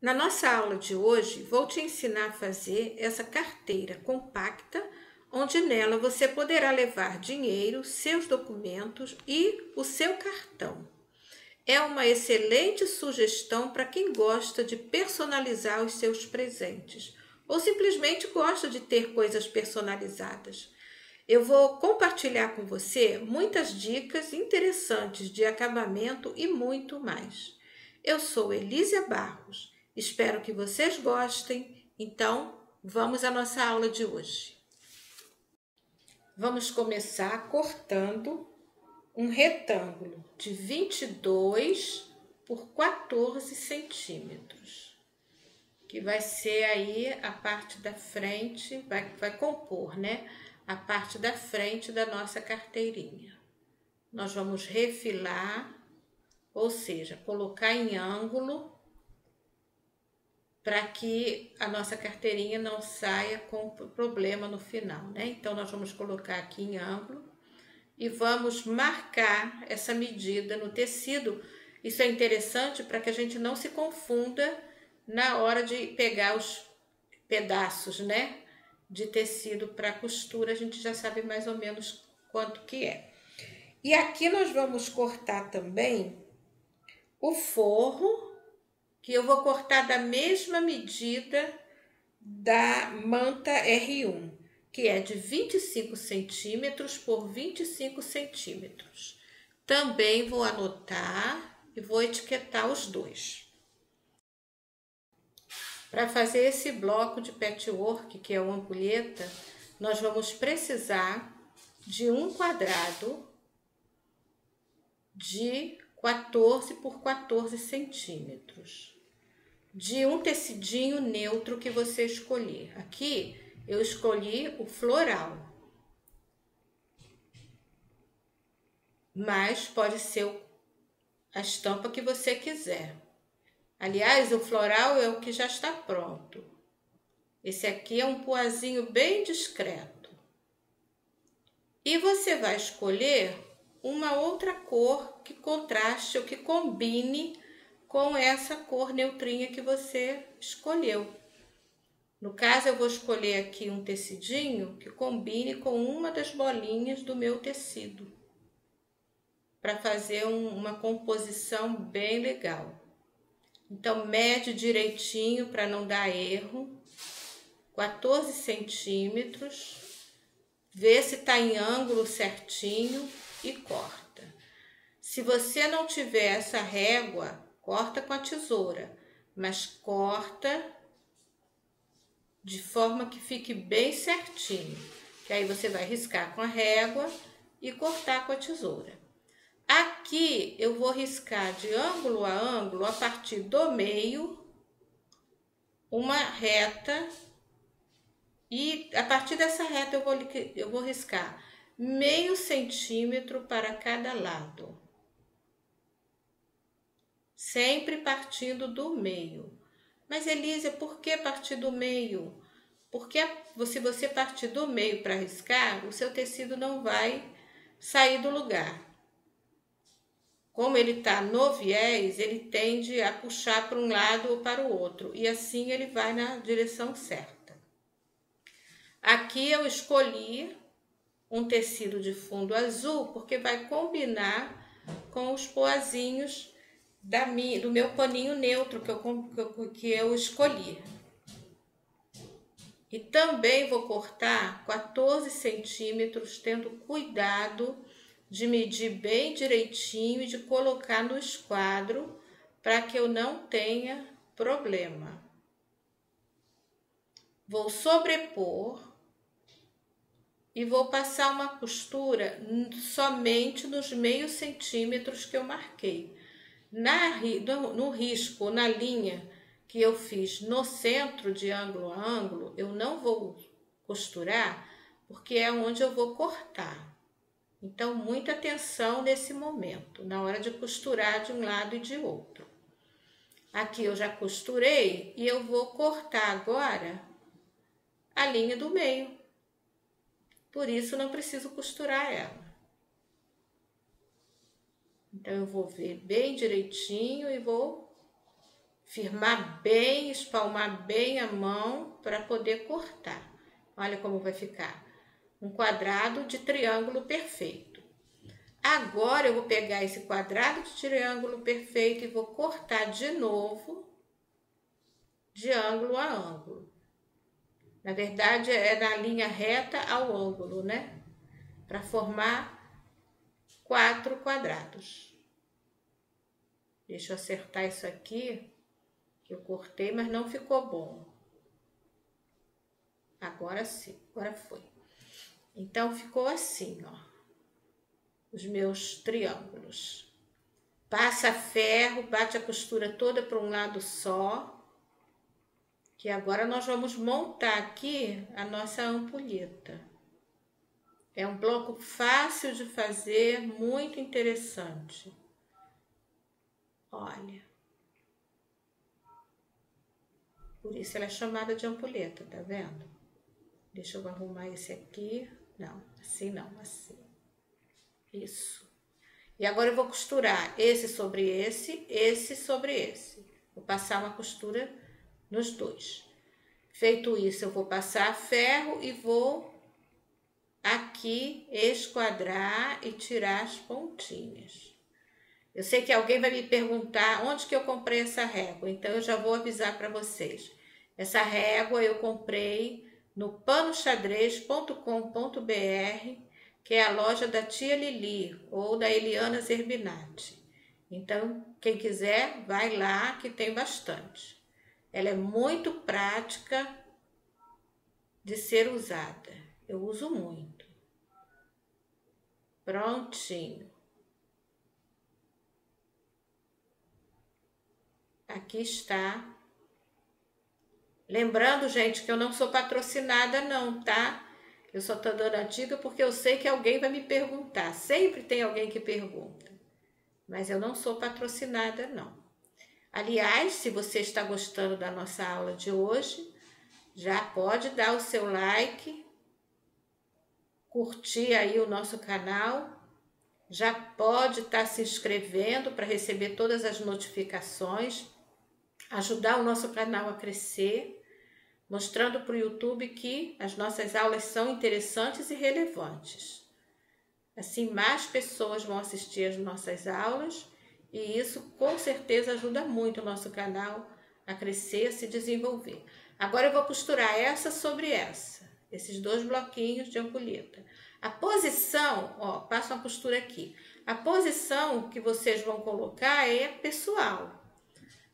Na nossa aula de hoje, vou te ensinar a fazer essa carteira compacta, onde nela você poderá levar dinheiro, seus documentos e o seu cartão. É uma excelente sugestão para quem gosta de personalizar os seus presentes ou simplesmente gosta de ter coisas personalizadas. Eu vou compartilhar com você muitas dicas interessantes de acabamento e muito mais. Eu sou Elísia Barros. Espero que vocês gostem. Então, vamos à nossa aula de hoje. Vamos começar cortando um retângulo de 22 por 14 centímetros, que vai ser aí a parte da frente, vai compor, né? A parte da frente da nossa carteirinha. Nós vamos refilar, ou seja, colocar em ângulo, para que a nossa carteirinha não saia com problema no final, né? Então, nós vamos colocar aqui em ângulo e vamos marcar essa medida no tecido. Isso é interessante para que a gente não se confunda na hora de pegar os pedaços, né, de tecido para costura. A gente já sabe mais ou menos quanto que é. E aqui nós vamos cortar também o forro, que eu vou cortar da mesma medida da manta R1, que é de 25 centímetros por 25 centímetros. Também vou anotar e vou etiquetar os dois. Para fazer esse bloco de patchwork, que é uma ampulheta, nós vamos precisar de um quadrado de 14 por 14 centímetros. De um tecidinho neutro que você escolher. Aqui eu escolhi o floral, mas pode ser a estampa que você quiser. Aliás, o floral é o que já está pronto. Esse aqui é um poazinho bem discreto. E você vai escolher uma outra cor que contraste ou que combine com essa cor neutrinha que você escolheu. No caso, eu vou escolher aqui um tecidinho que combine com uma das bolinhas do meu tecido, para fazer uma composição bem legal. Então, mede direitinho para não dar erro, 14 centímetros, vê se está em ângulo certinho e corta. Se você não tiver essa régua, corta com a tesoura, mas corta de forma que fique bem certinho, que aí você vai riscar com a régua e cortar com a tesoura. Aqui eu vou riscar de ângulo a ângulo, a partir do meio, uma reta, e a partir dessa reta eu vou riscar meio centímetro para cada lado. Sempre partindo do meio. Mas, Elísia, por que partir do meio? Porque se você partir do meio para riscar, o seu tecido não vai sair do lugar. Como ele está no viés, ele tende a puxar para um lado ou para o outro. E assim ele vai na direção certa. Aqui eu escolhi um tecido de fundo azul, porque vai combinar com os poazinhos do meu paninho neutro que eu escolhi. E também vou cortar 14 centímetros, tendo cuidado de medir bem direitinho e de colocar no esquadro para que eu não tenha problema. Vou sobrepor e vou passar uma costura somente nos meios centímetros que eu marquei. No risco, na linha que eu fiz no centro de ângulo a ângulo, eu não vou costurar, porque é onde eu vou cortar. Então, muita atenção nesse momento, na hora de costurar de um lado e de outro. Aqui eu já costurei e eu vou cortar agora a linha do meio. Por isso, não preciso costurar ela. Então, eu vou ver bem direitinho e vou firmar bem, espalmar bem a mão para poder cortar. Olha como vai ficar. Um quadrado de triângulo perfeito. Agora eu vou pegar esse quadrado de triângulo perfeito e vou cortar de novo de ângulo a ângulo. Na verdade, é na linha reta ao ângulo, né? Para formar 4 quadrados. Deixa eu acertar isso aqui, que eu cortei, mas não ficou bom. Agora sim, agora foi. Então, ficou assim, ó, os meus triângulos. Passa ferro, bate a costura toda para um lado só. Que agora nós vamos montar aqui a nossa ampulheta. É um bloco fácil de fazer, muito interessante. Olha. Por isso ela é chamada de ampulheta, tá vendo? Deixa eu arrumar esse aqui. Não, assim não, assim. Isso. E agora eu vou costurar esse sobre esse sobre esse. Vou passar uma costura nos dois. Feito isso, eu vou passar ferro e vou aqui esquadrar e tirar as pontinhas. Eu sei que alguém vai me perguntar onde que eu comprei essa régua, então eu já vou avisar para vocês. Essa régua eu comprei no panoxadrez.com.br, que é a loja da tia Lili ou da Eliana Zerbinati. Então, quem quiser, vai lá que tem bastante. Ela é muito prática de ser usada. Eu uso muito. Prontinho. Aqui está. Lembrando, gente, que eu não sou patrocinada não, tá? Eu só tô dando a dica porque eu sei que alguém vai me perguntar. Sempre tem alguém que pergunta. Mas eu não sou patrocinada não. Aliás, se você está gostando da nossa aula de hoje, já pode dar o seu like, curtir aí o nosso canal, já pode estar se inscrevendo para receber todas as notificações, ajudar o nosso canal a crescer, mostrando para o YouTube que as nossas aulas são interessantes e relevantes. Assim, mais pessoas vão assistir as nossas aulas e isso com certeza ajuda muito o nosso canal a crescer, a se desenvolver. Agora eu vou costurar essa sobre essa, esses dois bloquinhos de ampulheta. A posição, ó, passo uma costura aqui. A posição que vocês vão colocar é pessoal.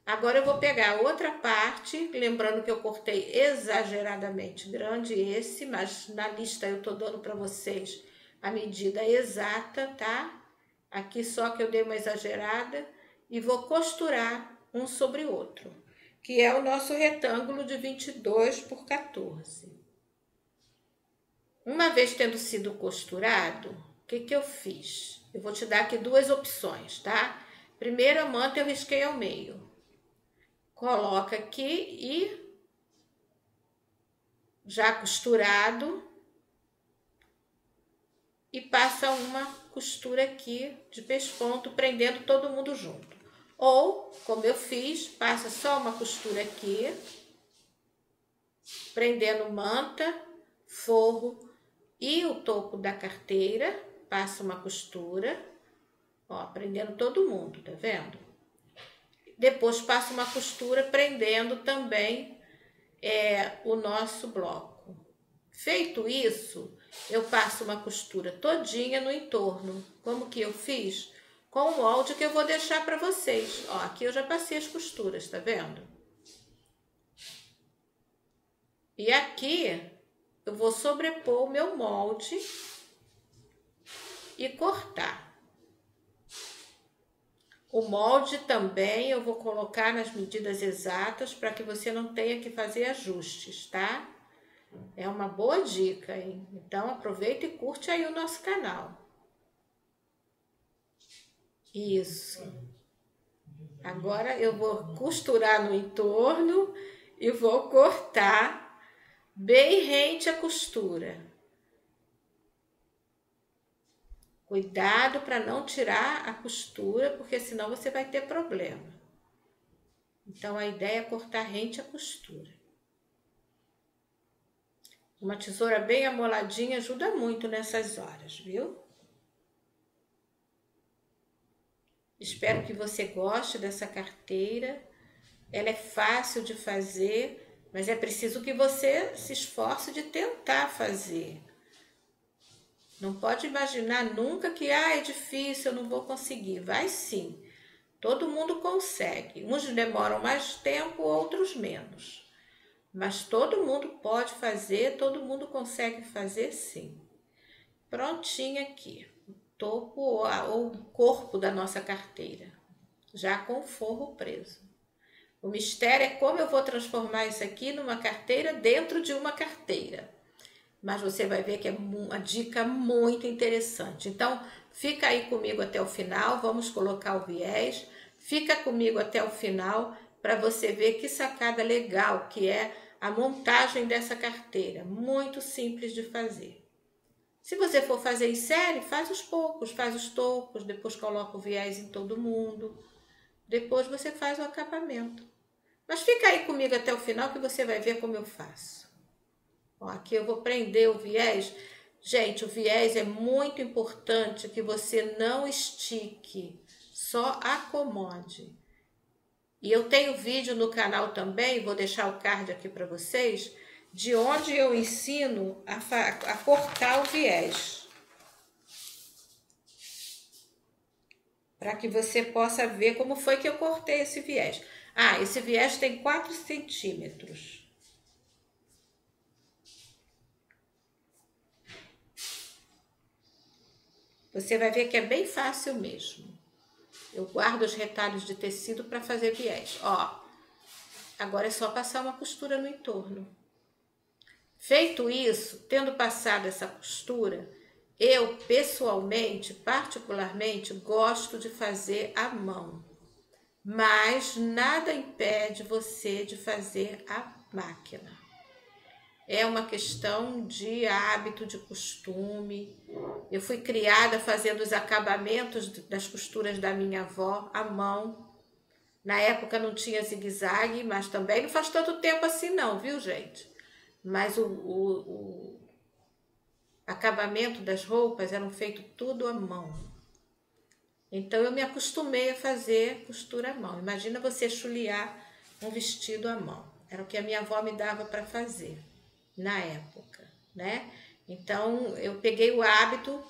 Agora eu vou pegar outra parte, lembrando que eu cortei exageradamente grande esse, mas na lista eu tô dando para vocês a medida exata, tá? Aqui só que eu dei uma exagerada e vou costurar um sobre o outro, que é o nosso retângulo de 22 por 14. Uma vez tendo sido costurado, o que que eu fiz? Eu vou te dar aqui duas opções, tá? Primeiro a manta eu risquei ao meio. Coloca aqui e já costurado e passa uma costura aqui de pesponto, prendendo todo mundo junto. Ou, como eu fiz, passa só uma costura aqui, prendendo manta, forro e o topo da carteira, passa uma costura, ó, prendendo todo mundo, tá vendo? Depois passa uma costura prendendo também o nosso bloco. Feito isso, eu passo uma costura todinha no entorno, como que eu fiz com o molde que eu vou deixar para vocês. Ó, aqui eu já passei as costuras, tá vendo? E aqui eu vou sobrepor o meu molde e cortar. O molde também eu vou colocar nas medidas exatas para que você não tenha que fazer ajustes, tá? É uma boa dica, hein? Então aproveita e curte aí o nosso canal. Isso. Agora eu vou costurar no entorno e vou cortar bem rente a costura. Cuidado para não tirar a costura, porque senão você vai ter problema. Então, a ideia é cortar rente a costura. Uma tesoura bem amoladinha ajuda muito nessas horas, viu? Espero que você goste dessa carteira. Ela é fácil de fazer, mas é preciso que você se esforce de tentar fazer. Não pode imaginar nunca que é difícil, eu não vou conseguir. Vai sim. Todo mundo consegue. Uns demoram mais tempo, outros menos. Mas todo mundo pode fazer, todo mundo consegue fazer sim. Prontinho aqui. O topo ou o corpo da nossa carteira. Já com o forro preso. O mistério é como eu vou transformar isso aqui numa carteira dentro de uma carteira. Mas você vai ver que é uma dica muito interessante. Então, fica aí comigo até o final, vamos colocar o viés. Fica comigo até o final para você ver que sacada legal que é a montagem dessa carteira. Muito simples de fazer. Se você for fazer em série, faz os poucos, faz os tocos, depois coloca o viés em todo mundo. Depois você faz o acabamento. Mas fica aí comigo até o final que você vai ver como eu faço. Ó, aqui eu vou prender o viés. Gente, o viés é muito importante que você não estique, só acomode. E eu tenho vídeo no canal também, vou deixar o card aqui para vocês, de onde eu ensino a cortar o viés. Para que você possa ver como foi que eu cortei esse viés. Ah, esse viés tem 4 centímetros. Você vai ver que é bem fácil mesmo. Eu guardo os retalhos de tecido para fazer viés. Ó, agora é só passar uma costura no entorno. Feito isso, tendo passado essa costura, eu pessoalmente, particularmente, gosto de fazer à mão. Mas nada impede você de fazer à máquina. É uma questão de hábito, de costume. Eu fui criada fazendo os acabamentos das costuras da minha avó à mão. Na época não tinha zigue-zague, mas também não faz tanto tempo assim não, viu, gente? Mas o acabamento das roupas eram feito tudo à mão. Então eu me acostumei a fazer costura à mão. Imagina você chulear um vestido à mão. Era o que a minha avó me dava para fazer na época, né? Então eu peguei o hábito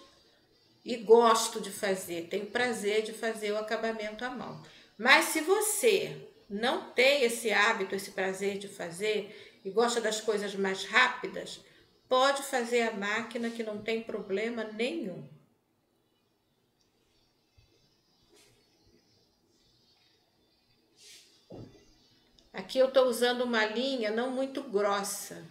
e gosto de fazer, tenho prazer de fazer o acabamento à mão. Mas se você não tem esse hábito, esse prazer de fazer e gosta das coisas mais rápidas, pode fazer a máquina que não tem problema nenhum. Aqui eu estou usando uma linha não muito grossa,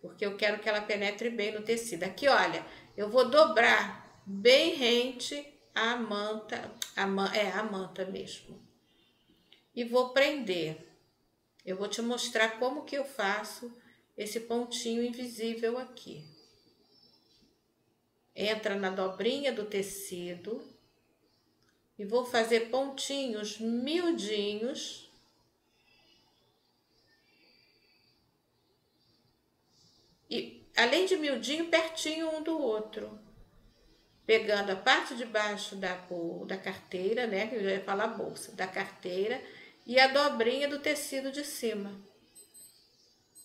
porque eu quero que ela penetre bem no tecido. Aqui, olha, eu vou dobrar bem rente a manta, a manta mesmo. E vou prender. Eu vou te mostrar como que eu faço esse pontinho invisível aqui. Entra na dobrinha do tecido e vou fazer pontinhos miudinhos. E além de miudinho, pertinho um do outro. Pegando a parte de baixo da carteira, né? Que eu já ia falar bolsa, da carteira, e a dobrinha do tecido de cima.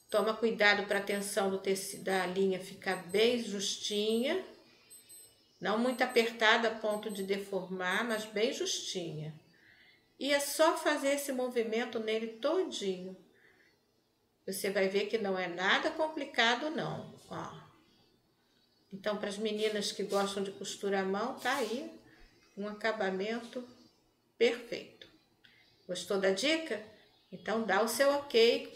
Toma cuidado para a tensão do tecido, da linha ficar bem justinha. Não muito apertada a ponto de deformar, mas bem justinha. E é só fazer esse movimento nele todinho. Você vai ver que não é nada complicado, não. Ó. Então, para as meninas que gostam de costura à mão, tá aí um acabamento perfeito. Gostou da dica? Então, dá o seu ok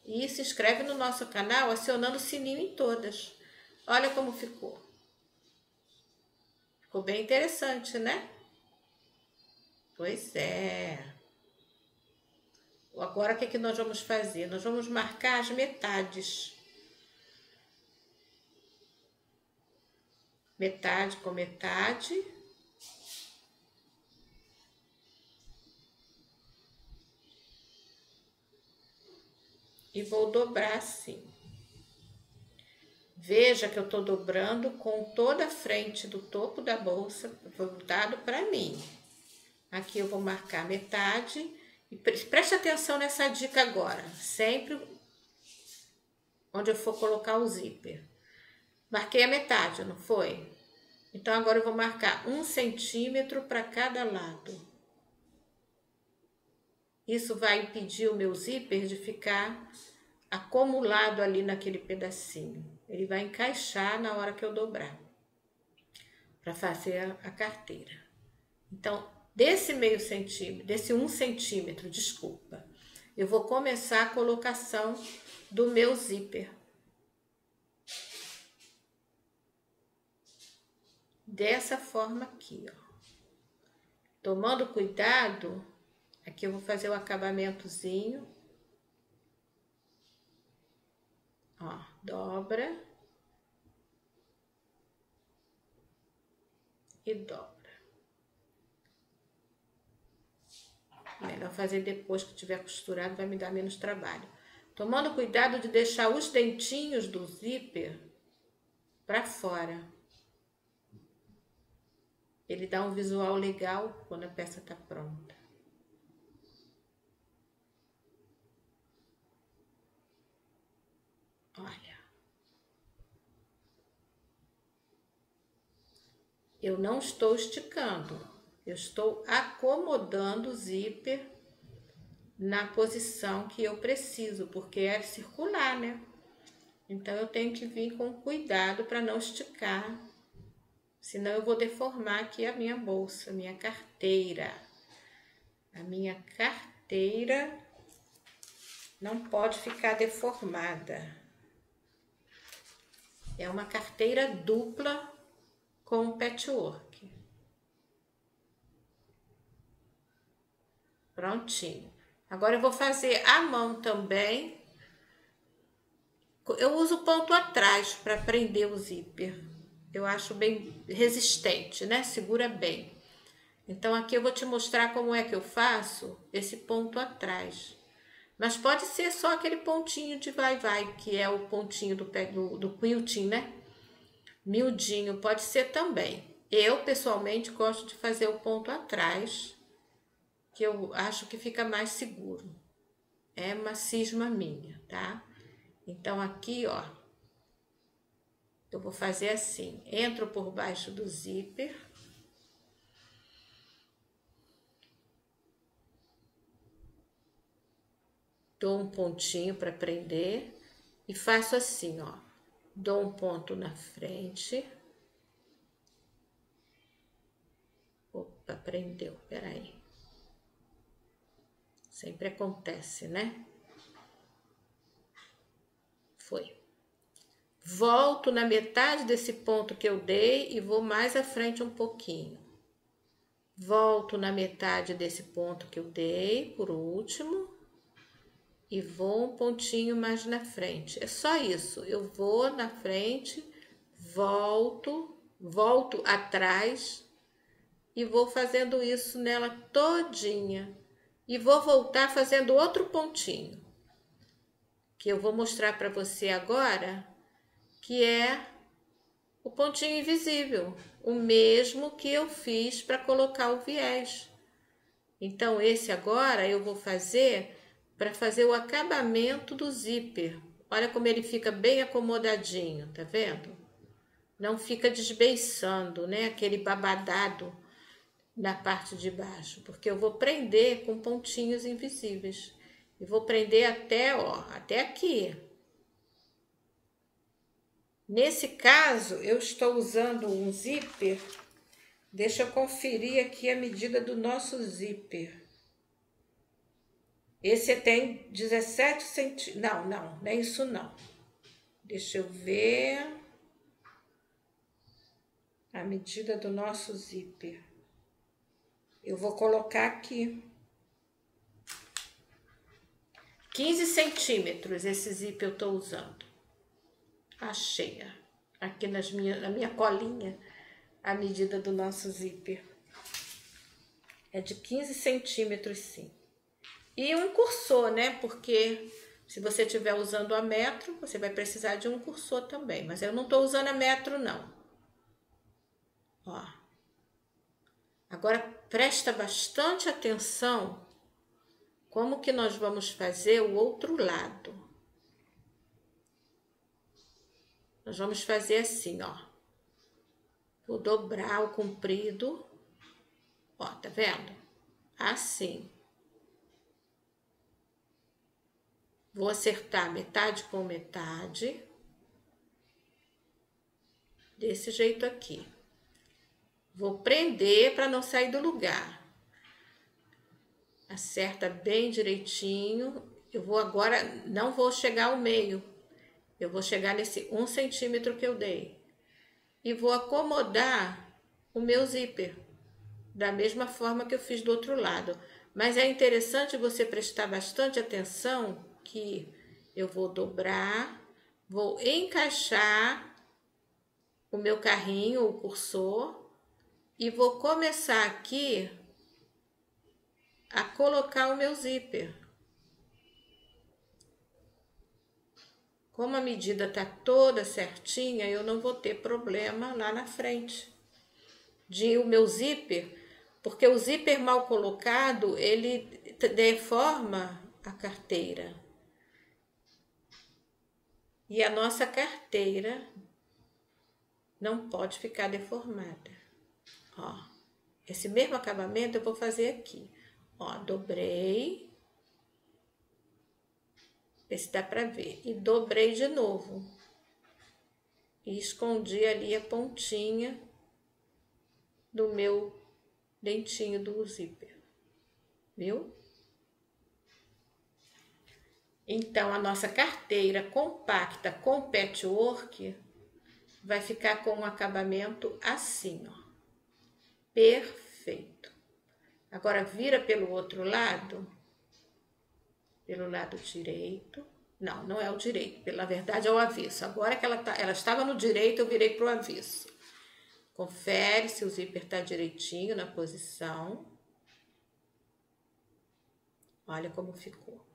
e se inscreve no nosso canal acionando o sininho em todas. Olha como ficou. Ficou bem interessante, né? Pois é. Agora, o que nós vamos fazer? Nós vamos marcar as metades. Metade com metade. e vou dobrar assim. Veja que eu tô dobrando com toda a frente do topo da bolsa voltado para mim. Aqui eu vou marcar metade e preste atenção nessa dica agora, sempre onde eu for colocar o zíper. Marquei a metade, não foi? Então agora eu vou marcar 1 centímetro para cada lado. Isso vai impedir o meu zíper de ficar acumulado ali naquele pedacinho. Ele vai encaixar na hora que eu dobrar, para fazer a carteira. Então, desse meio centímetro, desse 1 centímetro, desculpa, eu vou começar a colocação do meu zíper. Dessa forma aqui, ó. Tomando cuidado, aqui eu vou fazer o acabamentozinho. Ó, dobra e dobra. Melhor fazer depois que tiver costurado, vai me dar menos trabalho. Tomando cuidado de deixar os dentinhos do zíper para fora. Ele dá um visual legal quando a peça tá pronta. Olha. Eu não estou esticando, eu estou acomodando o zíper na posição que eu preciso, porque é circular, né? Então eu tenho que vir com cuidado para não esticar, senão eu vou deformar aqui a minha bolsa, a minha carteira. A minha carteira não pode ficar deformada. É uma carteira dupla com patchwork. Prontinho. Agora eu vou fazer a mão também. Eu uso ponto atrás para prender o zíper. Eu acho bem resistente, né? Segura bem. Então aqui eu vou te mostrar como é que eu faço esse ponto atrás. Mas pode ser só aquele pontinho de vai-vai, que é o pontinho do quilting, né? Miudinho, pode ser também. Eu, pessoalmente, gosto de fazer o ponto atrás, que eu acho que fica mais seguro. É uma cisma minha, tá? Então, aqui, ó, eu vou fazer assim. Entro por baixo do zíper. Dou um pontinho para prender e faço assim, ó. Dou um ponto na frente. Opa, prendeu, peraí. Sempre acontece, né? Foi. Volto na metade desse ponto que eu dei e vou mais à frente um pouquinho. Volto na metade desse ponto que eu dei, por último, e vou um pontinho mais na frente. É só isso. Eu vou na frente, volto atrás e vou fazendo isso nela todinha. E vou voltar fazendo outro pontinho, que eu vou mostrar para você agora, que é o pontinho invisível, o mesmo que eu fiz para colocar o viés. Então, esse agora eu vou fazer para fazer o acabamento do zíper. Olha como ele fica bem acomodadinho, tá vendo? Não fica desbeiçando, né? Aquele babadado na parte de baixo, porque eu vou prender com pontinhos invisíveis. E vou prender até, ó, até aqui. Nesse caso, eu estou usando um zíper. Deixa eu conferir aqui a medida do nosso zíper. Esse tem 17 centímetros. Não é isso não. Deixa eu ver a medida do nosso zíper. Eu vou colocar aqui. 15 centímetros esse zíper eu tô usando. Achei aqui na minha colinha a medida do nosso zíper. É de 15 centímetros, sim. E um cursor, né? Porque Se você estiver usando a metro, você vai precisar de um cursor também, mas eu não estou usando a metro não. Ó. Agora presta bastante atenção como que nós vamos fazer o outro lado. Nós vamos fazer assim, ó. Vou dobrar o comprido, ó, tá vendo? Assim. Vou acertar metade com metade, desse jeito aqui. Vou prender para não sair do lugar. Acerta bem direitinho. Eu vou agora, não vou chegar ao meio. Eu vou chegar nesse 1 centímetro que eu dei. E vou acomodar o meu zíper, da mesma forma que eu fiz do outro lado. Mas é interessante você prestar bastante atenção que eu vou dobrar, vou encaixar o meu carrinho, o cursor, e vou começar aqui a colocar o meu zíper. Como a medida está toda certinha, eu não vou ter problema lá na frente de o meu zíper, porque o zíper mal colocado, ele deforma a carteira. E a nossa carteira não pode ficar deformada. Ó, esse mesmo acabamento eu vou fazer aqui. Ó, dobrei. Vê se dá pra ver. E dobrei de novo. E escondi ali a pontinha do meu dentinho do zíper. Viu? Então, a nossa carteira compacta com patchwork vai ficar com um acabamento assim, ó. Perfeito. Agora, vira pelo outro lado. Pelo lado direito. Não, não é o direito. Na verdade, é o avesso. Agora que ela estava no direito, eu virei para o avesso. Confere se o zíper está direitinho na posição. Olha como ficou.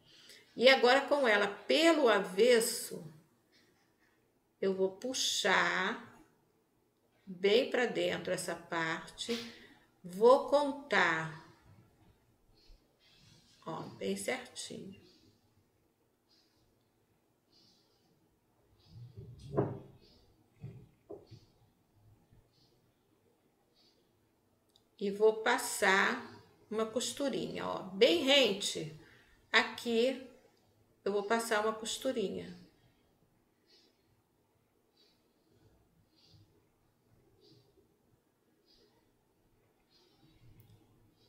E agora, com ela pelo avesso, eu vou puxar bem para dentro essa parte. Vou contar, ó, bem certinho. E vou passar uma costurinha, ó, bem rente. Aqui eu vou passar uma costurinha.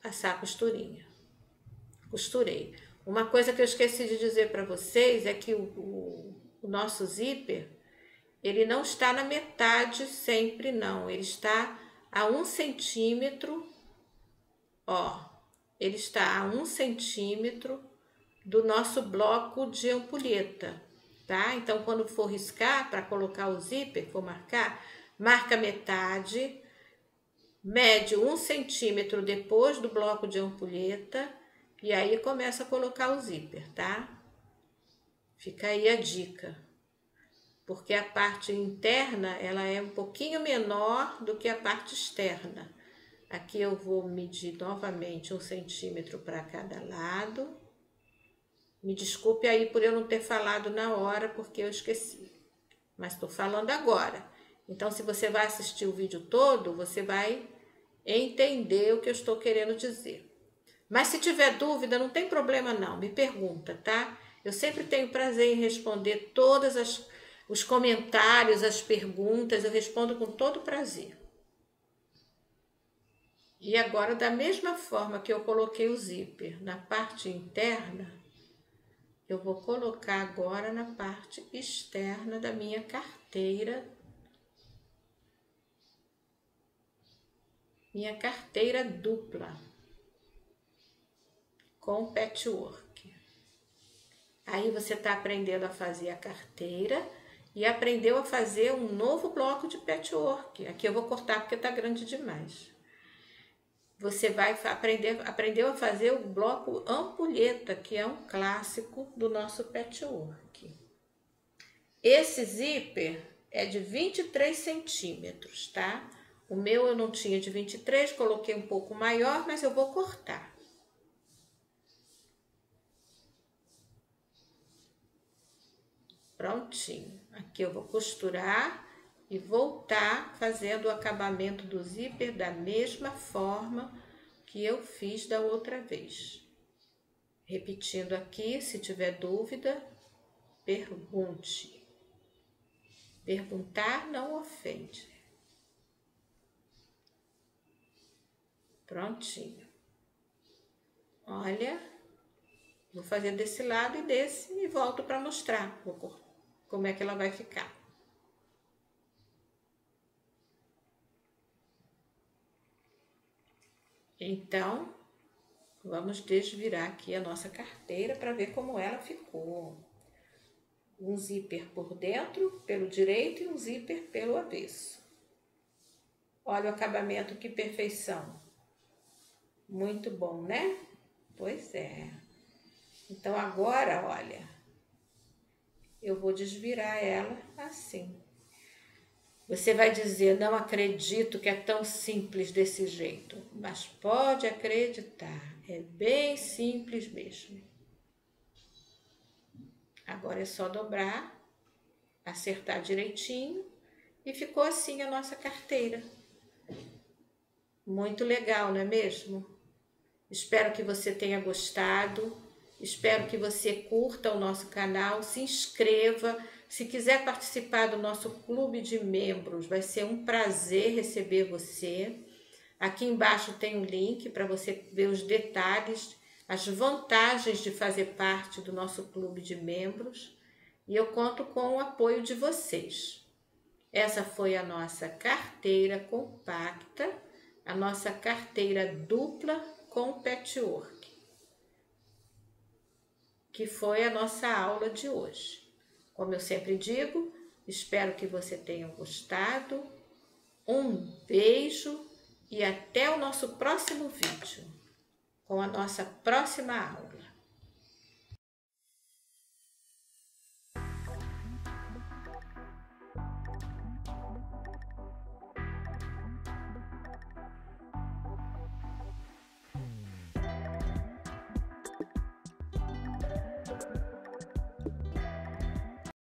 Passar a costurinha. Costurei. Uma coisa que eu esqueci de dizer para vocês é que o nosso zíper, ele não está na metade sempre, não. Ele está a 1 centímetro, ó. Ele está a 1 centímetro do nosso bloco de ampulheta, tá? Então, quando for riscar, para colocar o zíper, for marcar, marca metade, mede 1 centímetro depois do bloco de ampulheta e aí começa a colocar o zíper, tá? Fica aí a dica. Porque a parte interna, ela é um pouquinho menor do que a parte externa. Aqui eu vou medir novamente 1 centímetro para cada lado. Me desculpe aí por eu não ter falado na hora, porque eu esqueci. Mas estou falando agora. Então, se você vai assistir o vídeo todo, você vai entender o que eu estou querendo dizer. Mas se tiver dúvida, não tem problema não, me pergunta, tá? Eu sempre tenho prazer em responder todos os comentários, as perguntas, eu respondo com todo prazer. E agora, da mesma forma que eu coloquei o zíper na parte interna, eu vou colocar agora na parte externa da minha carteira. Minha carteira dupla, com patchwork. Aí você está aprendendo a fazer a carteira e aprendeu a fazer um novo bloco de patchwork. Aqui eu vou cortar porque está grande demais. você vai aprendeu a fazer o bloco ampulheta, que é um clássico do nosso patchwork. Esse zíper é de 23 centímetros, tá? O meu eu não tinha de 23, coloquei um pouco maior, mas eu vou cortar. Prontinho. Aqui eu vou costurar e voltar fazendo o acabamento do zíper da mesma forma que eu fiz da outra vez. Repetindo aqui, se tiver dúvida, pergunte. Perguntar não ofende. Prontinho. Olha, vou fazer desse lado e desse e volto para mostrar como é que ela vai ficar. Então, vamos desvirar aqui a nossa carteira para ver como ela ficou. Um zíper por dentro, pelo direito, e um zíper pelo avesso. Olha o acabamento, que perfeição. Muito bom, né? Pois é. Então, agora, olha, eu vou desvirar ela assim. Você vai dizer, não acredito que é tão simples desse jeito. Mas pode acreditar, é bem simples mesmo. Agora é só dobrar, acertar direitinho e ficou assim a nossa carteira. Muito legal, não é mesmo? Espero que você tenha gostado, espero que você curta o nosso canal, se inscreva. Se quiser participar do nosso clube de membros, vai ser um prazer receber você. Aqui embaixo tem um link para você ver os detalhes, as vantagens de fazer parte do nosso clube de membros. E eu conto com o apoio de vocês. Essa foi a nossa carteira compacta, a nossa carteira dupla com patchwork, que foi a nossa aula de hoje. Como eu sempre digo, espero que você tenha gostado. Um beijo e até o nosso próximo vídeo, com a nossa próxima aula.